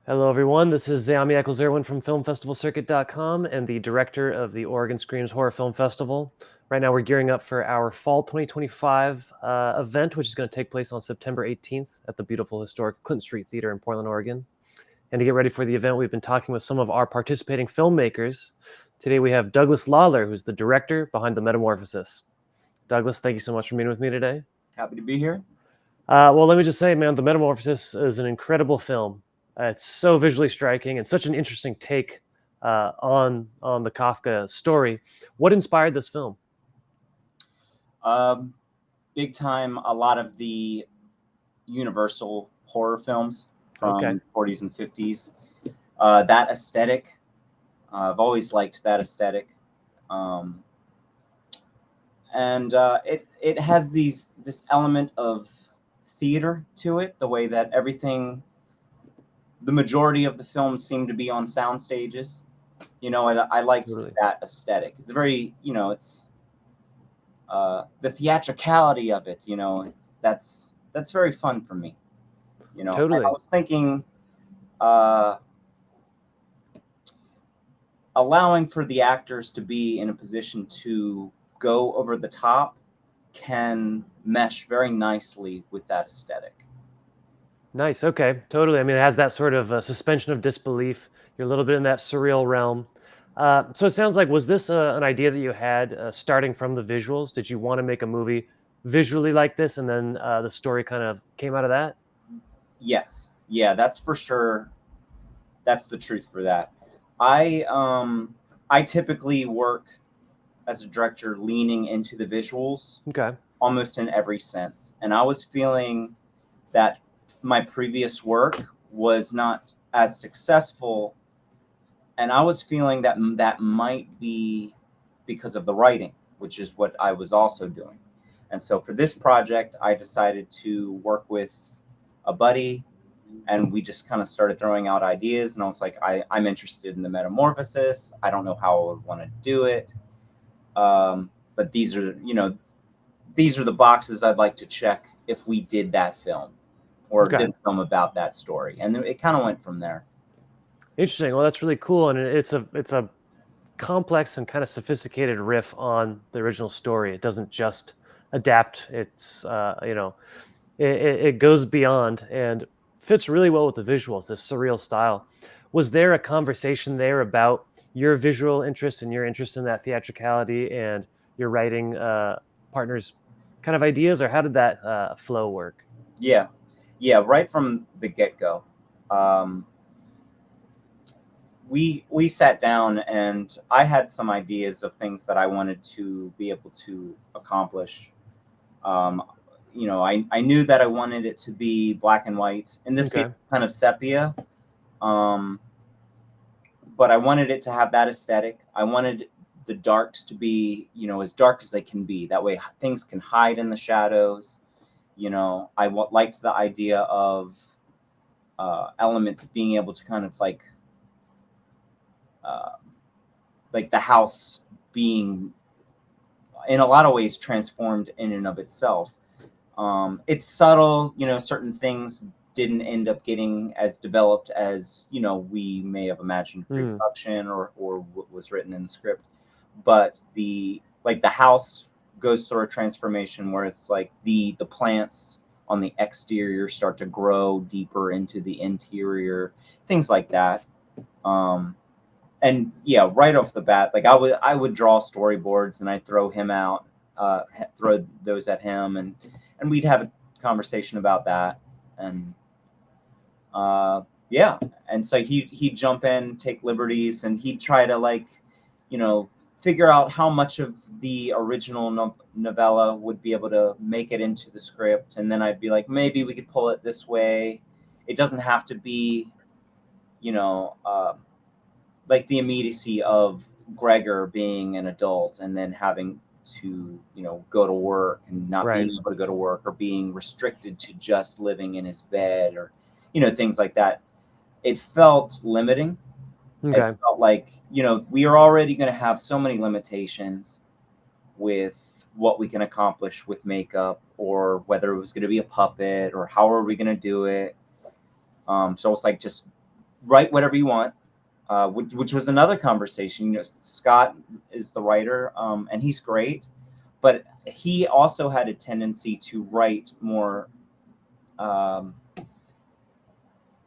Hello, everyone. This is Zami Eccles-Irwin from FilmFestivalCircuit.com and the director of the Oregon Screams Horror Film Festival. Right now, we're gearing up for our Fall 2025 event, which is going to take place on September 18th at the beautiful historic Clinton Street Theater in Portland, Oregon. And to get ready for the event, we've been talking with some of our participating filmmakers. Today, we have Douglas Lawlor, who's the director behind the Metamorphosis. Douglas, thank you so much for meeting with me today. Happy to be here. Well, let me just say, man, the Metamorphosis is an incredible film. It's so visually striking and such an interesting take on the Kafka story. What inspired this film? Big time, a lot of the Universal horror films from Okay. 40s and 50s. That aesthetic, I've always liked that aesthetic. It has this element of theater to it, the way that the majority of the films seem to be on sound stages. I liked Totally. that aesthetic. It's very, it's the theatricality of it. That's very fun for me. Totally. I was thinking, uh, allowing for the actors to be in a position to go over the top can mesh very nicely with that aesthetic. Nice. Okay. Totally. I mean, it has that sort of suspension of disbelief. You're a little bit in that surreal realm. So it sounds like, was this an idea that you had starting from the visuals? Did you want to make a movie visually like this, and then the story kind of came out of that? Yes, yeah, that's for sure. That's the truth for that. I typically work as a director leaning into the visuals Okay. almost in every sense, and I was feeling that my previous work was not as successful, and I was feeling that that might be because of the writing, which is what I was also doing. And so for this project, I decided to work with a buddy, and we just kind of started throwing out ideas. And I was like, I'm interested in the Metamorphosis. I don't know how I would want to do it. But these are the boxes I'd like to check if we did that film or Okay. did a film about that story. And then it kind of went from there. Interesting. Well, that's really cool, and it's a complex and kind of sophisticated riff on the original story. It doesn't just adapt. It's it goes beyond and fits really well with the visuals. This surreal style. Was there a conversation there about your visual interest and your interest in that theatricality and your writing partners' kind of ideas, or how did that flow work? Yeah. Yeah. Right from the get go. Um, we sat down, and I had some ideas of things that I wanted to be able to accomplish. Um, I knew that I wanted it to be black and white. In this case, Okay. kind of sepia. Um, but I wanted it to have that aesthetic. I wanted the darks to be, as dark as they can be. That way, things can hide in the shadows. Liked the idea of elements being able to kind of uh, like the house being in a lot of ways transformed in and of itself. It's subtle, certain things didn't end up getting as developed as we may have imagined Hmm. pre-production or what was written in the script. But the house goes through a transformation where it's like the plants on the exterior start to grow deeper into the interior, things like that. Um, and yeah, right off the bat, like I would draw storyboards and I'd throw him out, throw those at him, and we'd have a conversation about that, and yeah, and so he'd jump in, take liberties, and he'd try to you know, figure out how much of the original novella would be able to make it into the script, and then I'd be like, maybe we could pull it this way. It doesn't have to be, you know. Like the immediacy of Gregor being an adult and then having to, go to work and not being Right. able to go to work, or being restricted to just living in his bed, or, things like that. It felt limiting. It Okay. felt like, we are already going to have so many limitations with what we can accomplish with makeup, or whether it was going to be a puppet, or how are we going to do it. So it's like just write whatever you want, which was another conversation. You know, Scott is the writer, and he's great, but he also had a tendency to write more, um,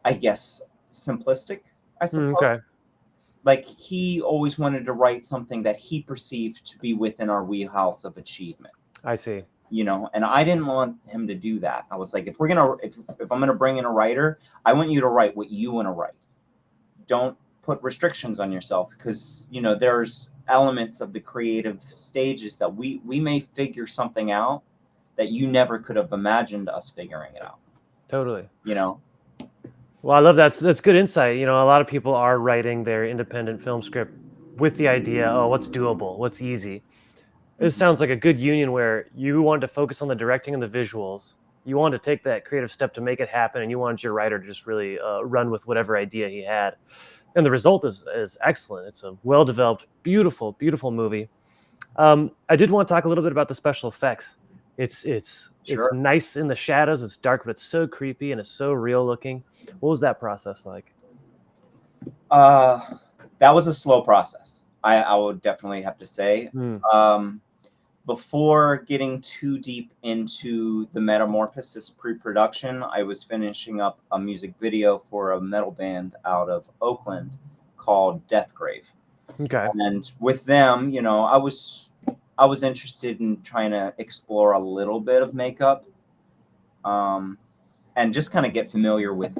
I guess, simplistic, I suppose. Okay, Like he always wanted to write something that he perceived to be within our wheelhouse of achievement, I see. you know, and I didn't want him to do that. I was like, if I'm gonna bring in a writer, I want you to write what you want to write. Don't put restrictions on yourself, because you know there's elements of the creative stages that we may figure something out that you never could have imagined us figuring it out, Totally. you know. Well, I love that. That's good insight. You know, a lot of people are writing their independent film script with the idea, oh, what's doable, what's easy. This Mhm. sounds like a good union where you wanted to focus on the directing and the visuals. You wanted to take that creative step to make it happen, and you wanted your writer to just really run with whatever idea he had. And the result is excellent. It's a well developed, beautiful, beautiful movie. I did want to talk a little bit about the special effects. It's Sure. nice in the shadows. It's dark, but it's so creepy and it's so real looking. What was that process like? uh that was a slow process, I would definitely have to say. Mm, um Before getting too deep into the Metamorphosis pre-production, I was finishing up a music video for a metal band out of Oakland called Deathgrave. okay. And with them, you know, I was interested in trying to explore a little bit of makeup, um, and just kind of get familiar with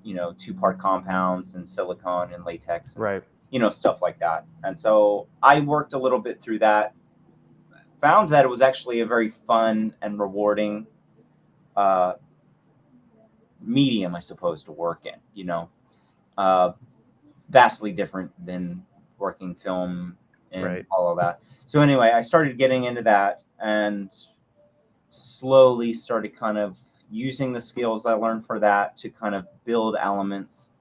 you know, two-part compounds and silicone and latex and Right. you know, stuff like that. And so I worked a little bit through that, found that it was actually a very fun and rewarding uh, medium, I suppose, to work in. You know, uh, vastly different than working film and Right. all of that. So anyway, I started getting into that and slowly started kind of using the skills I learned for that to kind of build elements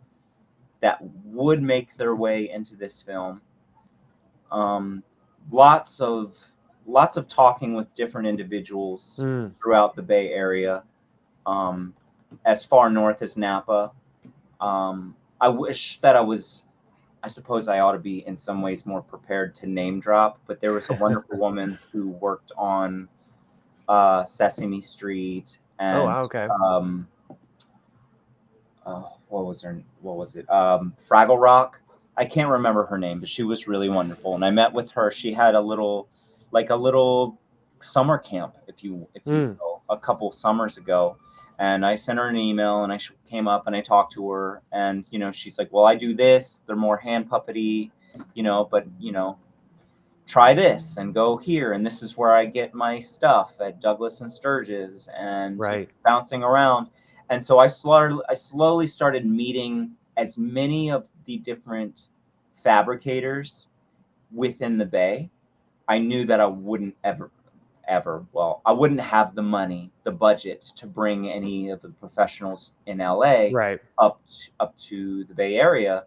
that would make their way into this film. Um, lots of lots of talking with different individuals Mm, throughout the Bay Area, um, as far north as Napa. I wish that I was. I suppose I ought to be in some ways more prepared to name drop, but there was a wonderful woman who worked on Sesame Street oh, and wow. Okay. um, what was her? What was it? Fraggle Rock. I can't remember her name, but she was really wonderful. And I met with her. She had like a little summer camp, if you Mm, will, a couple summers ago. And I sent her an email, and I came up and I talked to her, and you know, she's like, "Well, I do this. They're more hand puppety, you know, but you know, try this and go here, and this is where I get my stuff at Douglas and Sturgis," and you know, right. bouncing around. And so I slowly started meeting as many of the different fabricators within the Bay. I knew that I wouldn't well, I wouldn't have the money, the budget to bring any of the professionals in LA Right. up to the Bay Area.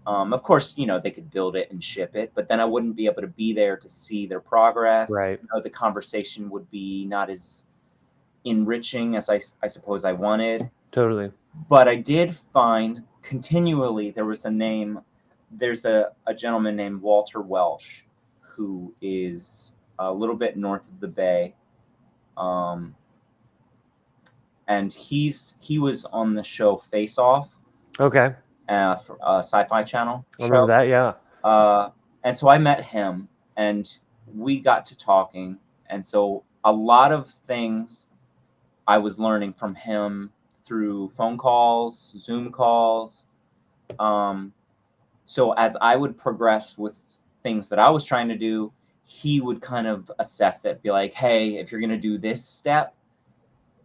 Of course, you know, they could build it and ship it, but then I wouldn't be able to be there to see their progress. Right. You know, the conversation would be not as enriching as I suppose I wanted. Totally. But I did find continually there was a name. There's a gentleman named Walter Welsh who is a little bit north of the Bay. Um, and he was on the show Face Off, Okay. for a Sci-Fi Channel I remember show. that. Yeah. And so I met him, and we got to talking. And so a lot of things I was learning from him through phone calls, Zoom calls. Um, so as I would progress with things that I was trying to do, he would kind of assess it, be like, "Hey, if you're going to do this step,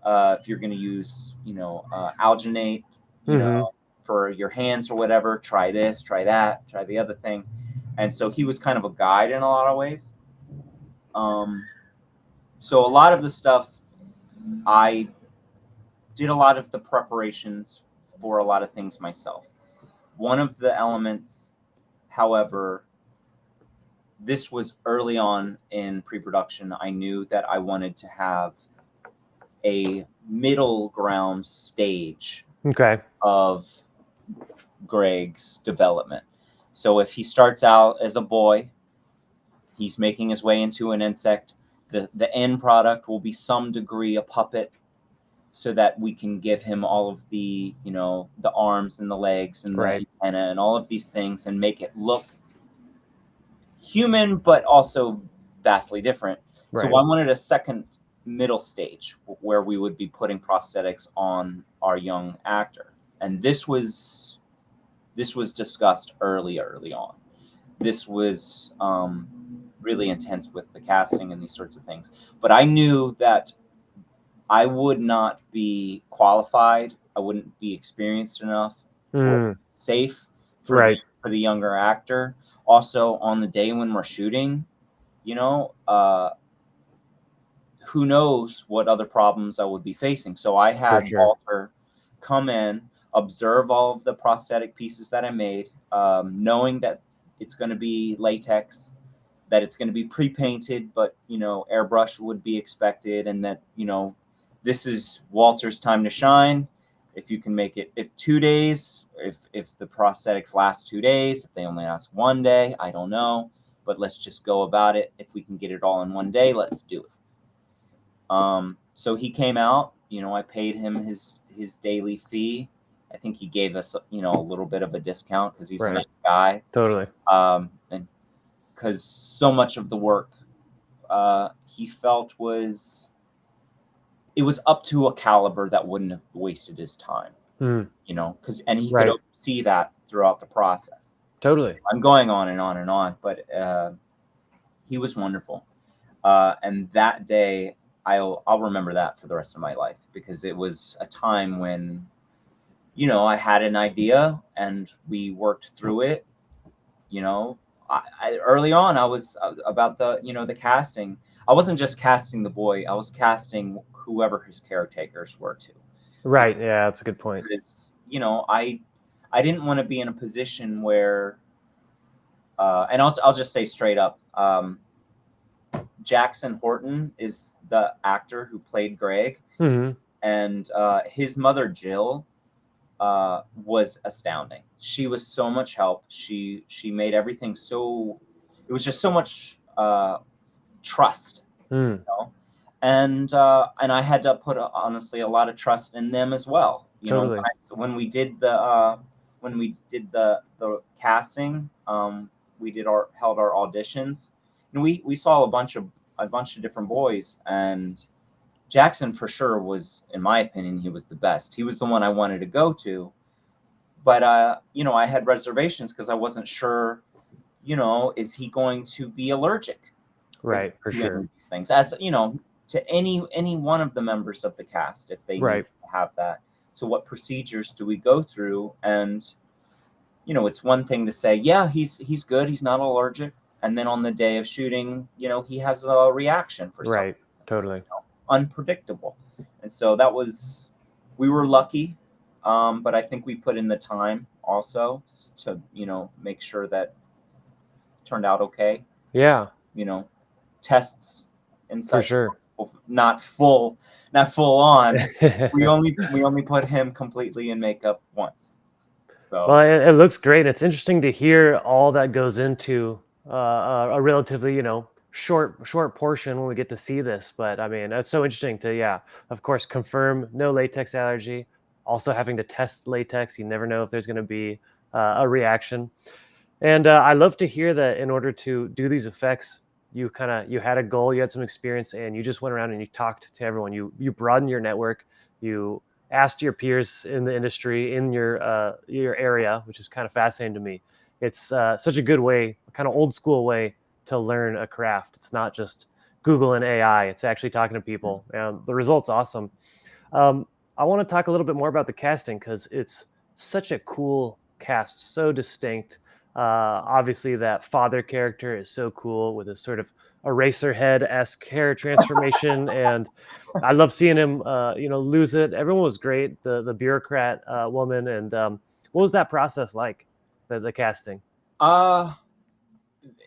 if you're going to use, you know, alginate, you Mm-hmm. know, for your hands or whatever, try this, try that, try the other thing." And so he was kind of a guide in a lot of ways. Um, so a lot of the stuff, I did a lot of the preparations for a lot of things myself. One of the elements, however, this was early on in pre-production. I knew that I wanted to have a middle ground stage Okay. of Greg's development. So if he starts out as a boy, he's making his way into an insect. The end product will be some degree a puppet, so that we can give him all of the, the arms and the legs and the antenna and all of these things and make it look human, but also vastly different. So I wanted a second middle stage where we would be putting prosthetics on our young actor. And this was discussed early on. This was really intense with the casting and these sorts of things. But I knew that I would not be qualified. I wouldn't be experienced enough, safe for the younger actor. Also, on the day when we're shooting, who knows what other problems I would be facing. So I had Walter come in, observe all of the prosthetic pieces that I made, knowing that it's going to be latex, that it's going to be pre-painted, but, airbrush would be expected, and that, this is Walter's time to shine. If you can make it, if 2 days, if the prosthetics last 2 days, if they only last 1 day, I don't know, but let's just go about it. If we can get it all in 1 day, let's do it. So he came out, I paid him his daily fee. I think he gave us, a little bit of a discount because he's a nice guy. Totally. And because so much of the work, he felt it was up to a caliber that wouldn't have wasted his time, and he could see that throughout the process. Totally. I'm going on and on and on, but he was wonderful. And that day, I'll remember that for the rest of my life, because it was a time when, I had an idea and we worked through it. Early on, I was about the casting. I wasn't just casting the boy. I was casting whoever his caretakers were too. Right. Yeah, that's a good point. Because, I didn't want to be in a position where, and I'll just say straight up, Jackson Horton is the actor who played Greg, and his mother Jill was astounding. She was so much help. She made everything so. It was just so much trust, and I had to put honestly a lot of trust in them as well. Totally. When we did the casting, we held our auditions, and we saw a bunch of different boys, and Jackson for sure was, in my opinion, he was the best. He was the one I wanted to go to, but I had reservations because I wasn't sure, is he going to be allergic? Right, for sure. These things, as to any one of the members of the cast, if they need to have that. So what procedures do we go through? And it's one thing to say, yeah, he's good, he's not allergic, and then on the day of shooting, he has a reaction for something. Totally. Unpredictable. And so we were lucky, but I think we put in the time also to make sure that it turned out okay. Tests and such, for sure, not full on. we only put him completely in makeup once. So well, it looks great. It's interesting to hear all that goes into a relatively short portion when we get to see this. But I mean, that's so interesting to of course confirm no latex allergy. Also having to test latex, you never know if there's going to be a reaction. And I love to hear that in order to do these effects, you had a goal, you had some experience, and you just went around and you talked to everyone. You broadened your network. You asked your peers in the industry in your area, which is kind of fascinating to me. It's such a good way, kind of old school way to learn a craft. It's not just Google and AI. It's actually talking to people, and the result's awesome. I want to talk a little bit more about the casting because it's such a cool cast, so distinct. Obviously, that father character is so cool with his sort of Eraserhead-esque hair transformation, and I love seeing him, lose it. Everyone was great. The bureaucrat woman, and what was that process like? The casting?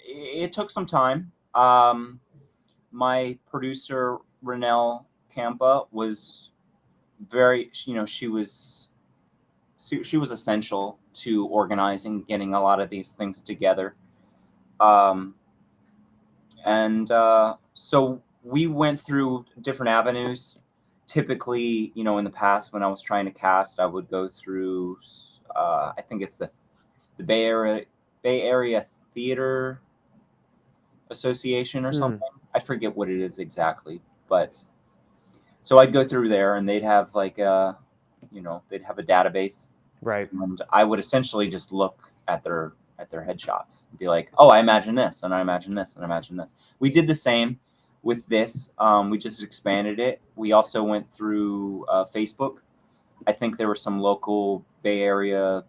It took some time. My producer Renelle Campa was very, she was she was essential to organizing, getting a lot of these things together. Um, and so we went through different avenues. Typically, in the past when I was trying to cast, I would go through, I think it's the Bay Area Theater Association or something. I forget what it is exactly, but so I'd go through there, and they'd have like they'd have a database, Right. and I would essentially just look at their headshots and be like, oh, I imagine this, and I imagine this, and I imagine this. We did the same with this. We just expanded it. We also went through Facebook. I think there were some local Bay Area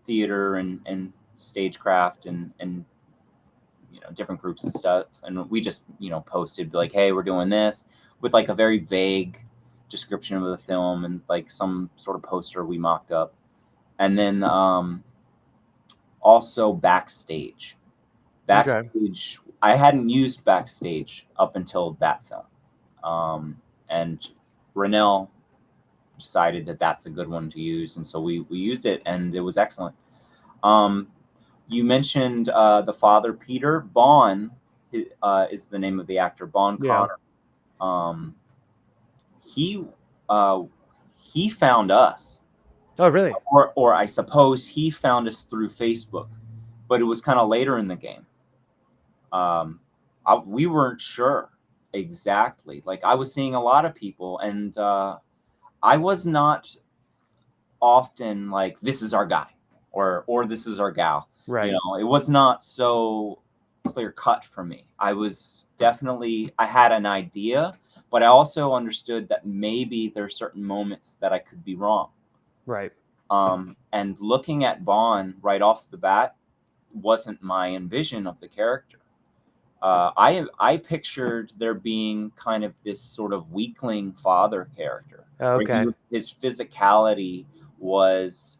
theater and stagecraft and different groups and stuff, and we just posted like, hey, we're doing this, with like a very vague description of the film and like some sort of poster we mocked up. And then also Backstage. I hadn't used Backstage up until that film, and Rennell decided that that's a good one to use, and so we used it, and it was excellent. You mentioned the father, Peter Bond, is the name of the actor, Bond Connor. He found us. Oh, really? Or I suppose he found us through Facebook, but it was kind of later in the game. We weren't sure exactly. Like, I was seeing a lot of people, and I was not often like, this is our guy, or this is our gal. Right. It was not so clear cut for me. I had an idea, but I also understood that maybe there are certain moments that I could be wrong. Right. And looking at Bond right off the bat wasn't my envision of the character. I pictured there being kind of this sort of weakling father character. Okay. His physicality was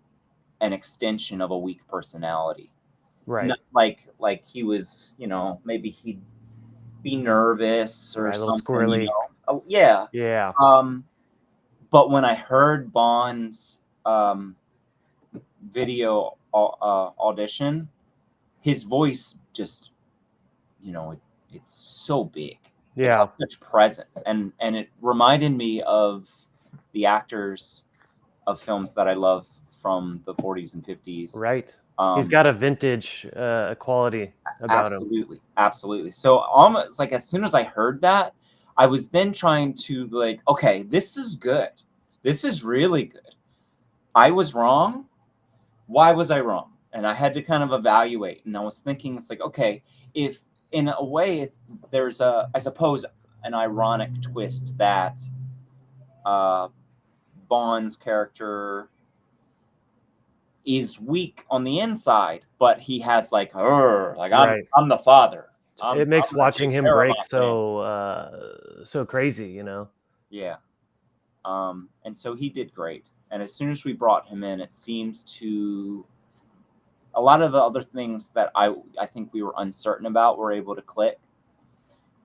an extension of a weak personality. Right. Not like he was, maybe he'd be nervous or Right, a little something. squirrely. Yeah. Yeah. But when I heard Bond's video audition, his voice just, it's so big. Yeah. It has such presence, and it reminded me of the actors of films that I love from the 40s and 50s. Right. He's got a vintage quality about him. Absolutely. So almost like as soon as I heard that, I was then trying to like, okay, this is good. This is really good. I was wrong. Why was I wrong? And I had to kind of evaluate. And I was thinking, it's like, okay, if in a way there's I suppose, an ironic twist that Bond's character is weak on the inside, but he has like I'm the father. It makes watching him break so crazy, Yeah. And so he did great. And as soon as we brought him in, it seemed to a lot of the other things that I think we were uncertain about were able to click.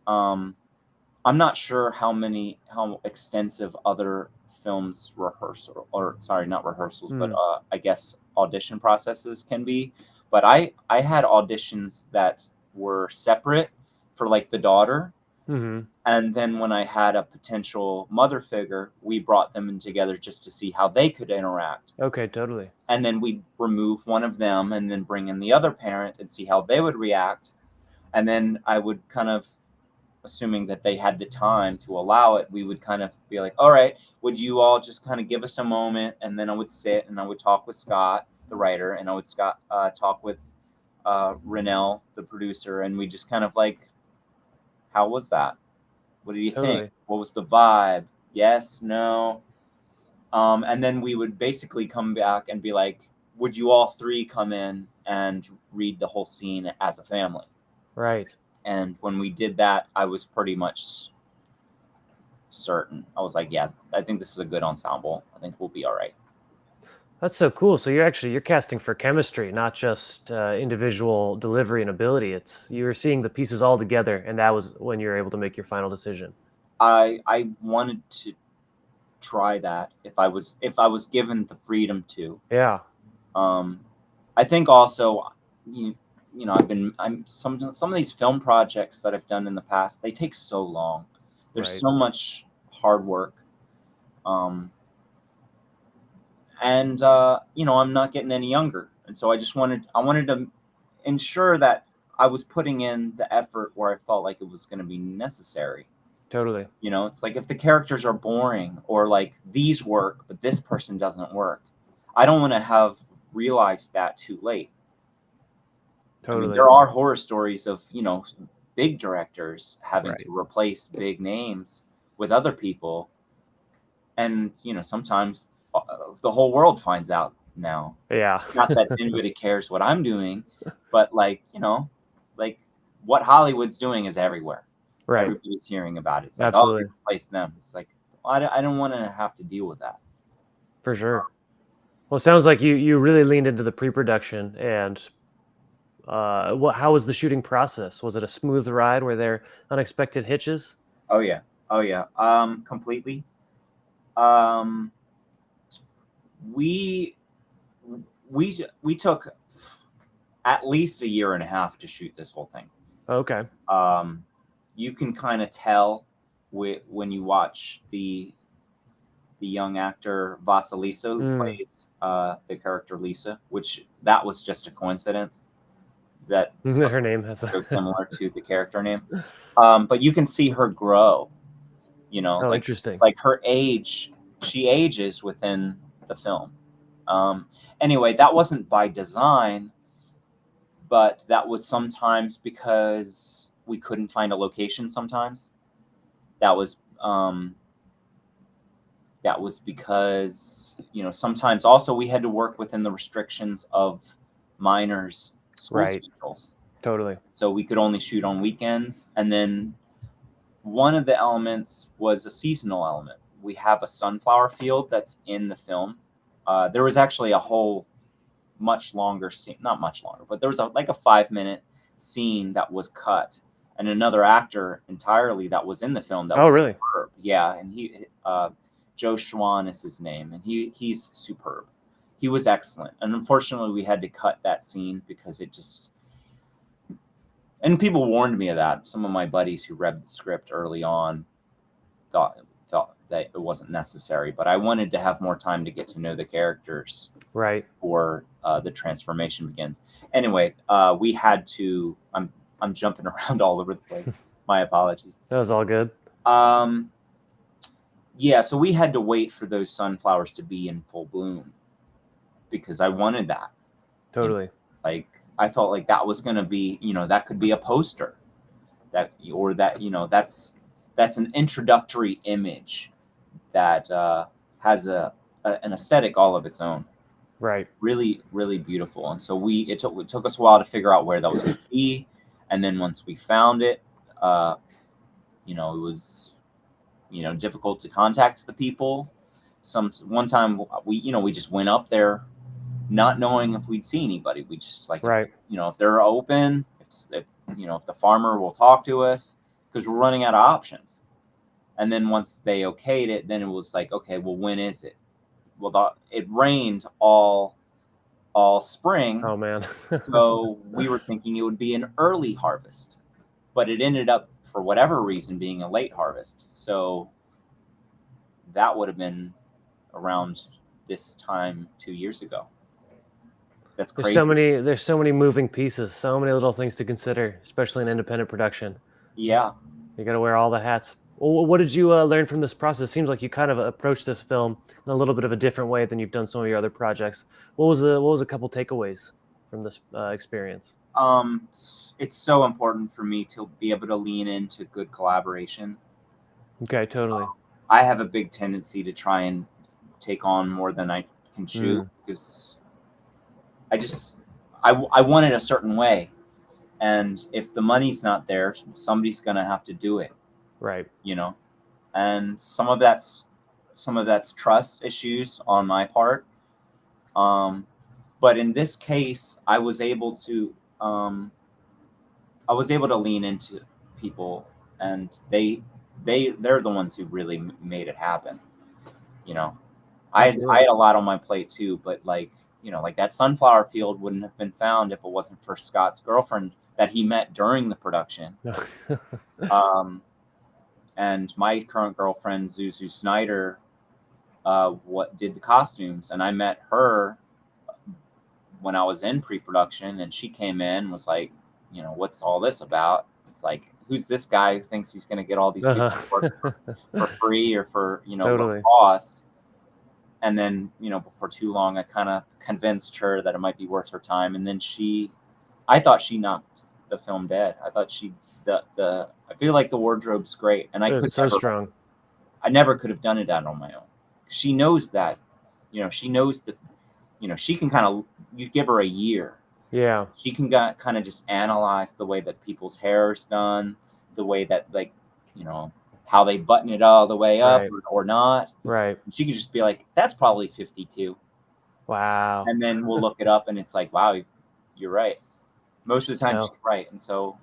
I'm not sure how extensive other films not rehearsals, but I guess audition processes can be. But I had auditions that were separate for like the daughter. Mm-hmm. And then when I had a potential mother figure, we brought them in together just to see how they could interact. Okay, totally. And then we'd remove one of them and then bring in the other parent and see how they would react. And then I would kind of, assuming that they had the time to allow it, we would kind of be like, all right, would you all just kind of give us a moment? And then I would sit and I would talk with Scott, the writer, and I would talk with Rennell, the producer, and we just kind of like, how was that? What do you think? What was the vibe? Yes, no. And then we would basically come back and be like, would you all three come in and read the whole scene as a family? Right. And when we did that, I was pretty much certain. I was like, yeah, I think this is a good ensemble. I think we'll be all right. That's so cool. So you're casting for chemistry, not just individual delivery and ability. You're seeing the pieces all together, and that was when you're able to make your final decision. I wanted to try that if I was given the freedom to. Yeah. I think also, you know, I'm some of these film projects that I've done in the past, they take so long. There's Right. so much hard work. And you know, I'm not getting any younger, and so I wanted to ensure that I was putting in the effort where I felt like it was going to be necessary. Totally. You know, it's like if the characters are boring or like these work but this person doesn't work, I don't want to have realized that too late. I mean, Totally. there are horror stories of, you know, big directors having Right. to replace big names with other people, and you know, sometimes the whole world finds out now. Yeah. Not that anybody cares what I'm doing, but like, you know, like what Hollywood's doing is everywhere. Right. Everybody's hearing about it. It's like, oh, you Absolutely. replaced them. It's like, I don't want to have to deal with that. For sure. Well, it sounds like you really leaned into the pre-production. And how was the shooting process? Was it a smooth ride? Were there unexpected hitches? Oh yeah. Oh yeah. Completely. Um, we we took at least a year and a half to shoot this whole thing. Okay. You can kind of tell when you watch the young actor Vasilisa, who Mm. plays the character Lisa, which that was just a coincidence that Her name has so a similar to the character name. But you can see her grow. You know, Oh, interesting. like her age, she ages within the film. Anyway, that wasn't by design, but that was sometimes because we couldn't find a location. Sometimes that was because, you know, sometimes also we had to work within the restrictions of minors' school Right. schedules. Totally. So we could only shoot on weekends. And then one of the elements was a seasonal element. We have a sunflower field that's in the film. There was actually a whole much longer scene, not much longer, but there was like a 5-minute scene that was cut, and another actor entirely that was in the film that Oh, was really? superb. Yeah, and Joe Schwan is his name, and he's superb. He was excellent, and unfortunately, we had to cut that scene because it just. And people warned me of that. Some of my buddies who read the script early on thought that it wasn't necessary, but I wanted to have more time to get to know the characters Right. before the transformation begins. Anyway, we had to. I'm jumping around all over the place. My apologies. That was all good. Um, yeah, so we had to wait for those sunflowers to be in full bloom because I wanted that. You know, Totally. like I felt like that was going to be, you know, that could be a poster, that or that, you know, that's an introductory image that has an aesthetic all of its own. Right. Really, really beautiful. And so it took us a while to figure out where that was going to be, and then once we found it, uh, you know, it was, you know, difficult to contact the people. One time we just went up there, not knowing if we'd see anybody. We just like, Right. you know, if they're open, if you know, if the farmer will talk to us, because we're running out of options. And then once they okayed it, then it was like, okay, well, when is it? Well, it rained all spring, Oh, man. so we were thinking it would be an early harvest, but it ended up, for whatever reason, being a late harvest. So that would have been around this time 2 years ago. That's crazy. There's so many moving pieces, so many little things to consider, especially in independent production. Yeah. You got to wear all the hats. Well, what did you learn from this process? It seems like you kind of approached this film in a little bit of a different way than you've done some of your other projects. What was a couple takeaways from this experience? It's so important for me to be able to lean into good collaboration. Okay, totally. I have a big tendency to try and take on more than I can chew Mm, because I want it a certain way, and if the money's not there, somebody's gonna have to do it, right. you know. And some of that's trust issues on my part. Um, but in this case, I was able to lean into people, and they're the ones who really made it happen. you know, I Absolutely. had a lot on my plate too, but like, like that sunflower field wouldn't have been found if it wasn't for Scott's girlfriend that he met during the production. Um, and my current girlfriend, Zuzu Snyder, what did the costumes, and I met her when I was in pre-production, and she came in and was like, what's all this about? It's like, who's this guy who thinks he's going to get all these people to work for free or for low Totally. cost? And then before too long, I kind of convinced her that it might be worth her time, and then I thought she knocked the film dead. I thought I feel like the wardrobe's great, and It's so strong. I never could have done it out on my own. She knows that, she knows she can kind of, you give her a year. Yeah. She can kind of just analyze the way that people's hair is done, the way that how they button it all the way up Right. or not. Right. And she can just be like, that's probably 52. Wow. And then we'll look it up and it's like, wow, you're right. Most of the time So she's right. And so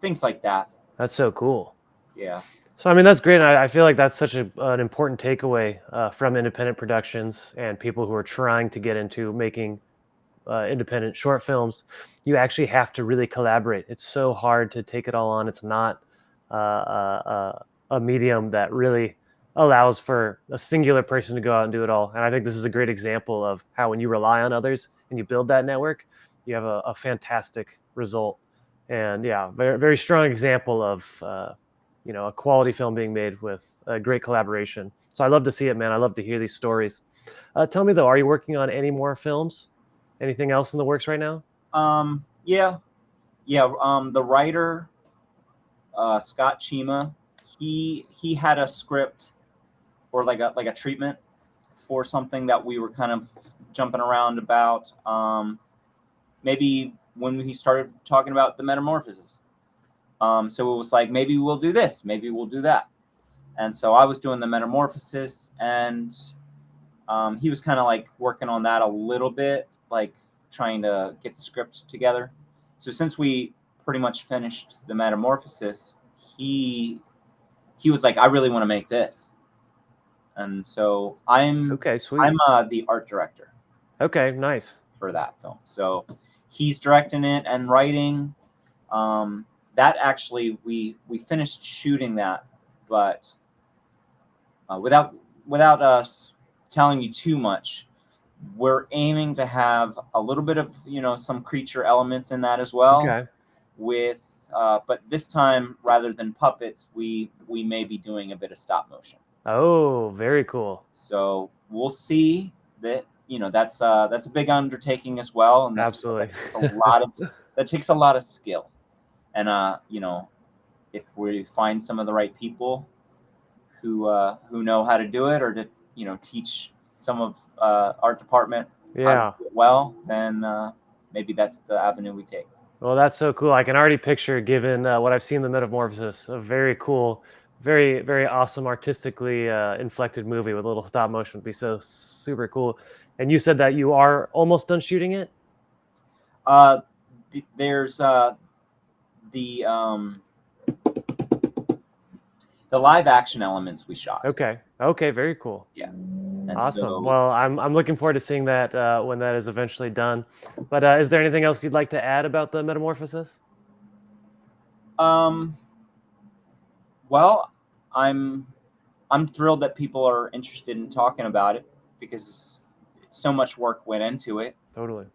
things like that. that's so cool. Yeah. So, I mean, that's great. And I feel like that's such an important takeaway from independent productions and people who are trying to get into making independent short films. You actually have to really collaborate. It's so hard to take it all on. It's not a medium that really allows for a singular person to go out and do it all. And I think this is a great example of how when you rely on others and you build that network, you have a fantastic result. And yeah, very, very strong example of a quality film being made with a great collaboration. So I love to see it, man. I love to hear these stories. Tell me though, are you working on any more films? Anything else in the works right now? Yeah. The writer, Scott Chima, he had a script or like a treatment for something that we were kind of jumping around about. Maybe when he started talking about the Metamorphosis. So it was like, maybe we'll do this, maybe we'll do that. And so I was doing the Metamorphosis, and he was kind of like working on that a little bit, like trying to get the script together. So since we pretty much finished the Metamorphosis, he was like, I really want to make this. And so Okay, sweet. I'm the art director Okay, nice. for that film. So he's directing it and writing. That actually, we finished shooting that, but without us telling you too much, we're aiming to have a little bit of some creature elements in that as well. Okay. With but this time, rather than puppets, we may be doing a bit of stop motion. Oh, very cool. So we'll see. That that's a big undertaking as well, and Absolutely. that takes a lot of skill. And if we find some of the right people who know how to do it, or to teach some of art department how Yeah. to do it well, then maybe that's the avenue we take. Well, that's so cool. I can already picture, given what I've seen in the Metamorphosis, a very cool, very, very awesome, artistically inflected movie with a little stop motion would be so super cool. And you said that you are almost done shooting it? There's the live action elements we shot. Okay. Okay, very cool. Yeah. And Awesome. so, Well, I'm looking forward to seeing that when that is eventually done. But is there anything else you'd like to add about the Metamorphosis? well, I'm thrilled that people are interested in talking about it, because so much work went into it. Totally.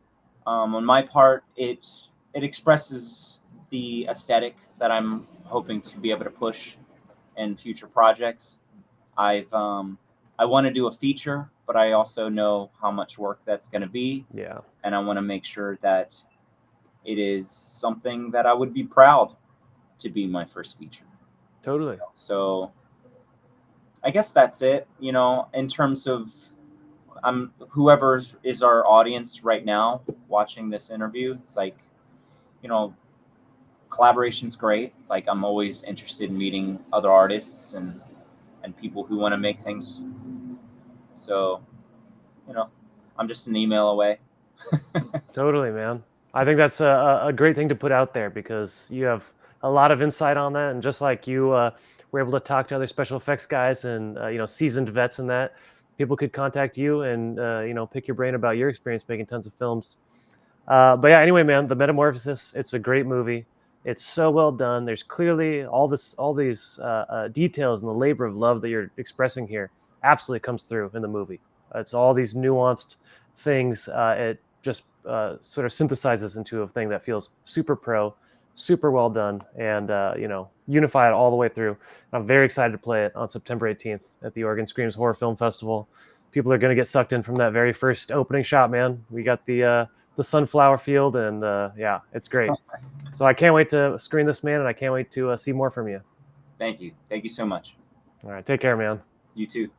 On my part, it expresses the aesthetic that I'm hoping to be able to push in future projects. I want to do a feature, but I also know how much work that's going to be, Yeah. and I want to make sure that it is something that I would be proud to be my first feature. Totally. So I guess that's it. In terms of whoever is our audience right now watching this interview, it's like, collaboration's great. Like, I'm always interested in meeting other artists and people who want to make things. So, I'm just an email away. Totally, man. I think that's a great thing to put out there, because you have a lot of insight on that. And just like you were able to talk to other special effects guys and, seasoned vets in that, people could contact you and pick your brain about your experience making tons of films. But yeah, anyway, man, The Metamorphosis, it's a great movie. It's so well done. There's clearly all these details and the labor of love that you're expressing here absolutely comes through in the movie. It's all these nuanced things. It just sort of synthesizes into a thing that feels super pro, super well done, and unify it all the way through. I'm very excited to play it on September 18th at the Oregon Screams Horror Film Festival. People are going to get sucked in from that very first opening shot, man. We got the sunflower field, and yeah, it's great. So I can't wait to screen this, man, and I can't wait to see more from you. Thank you so much. All right, take care, man. You too.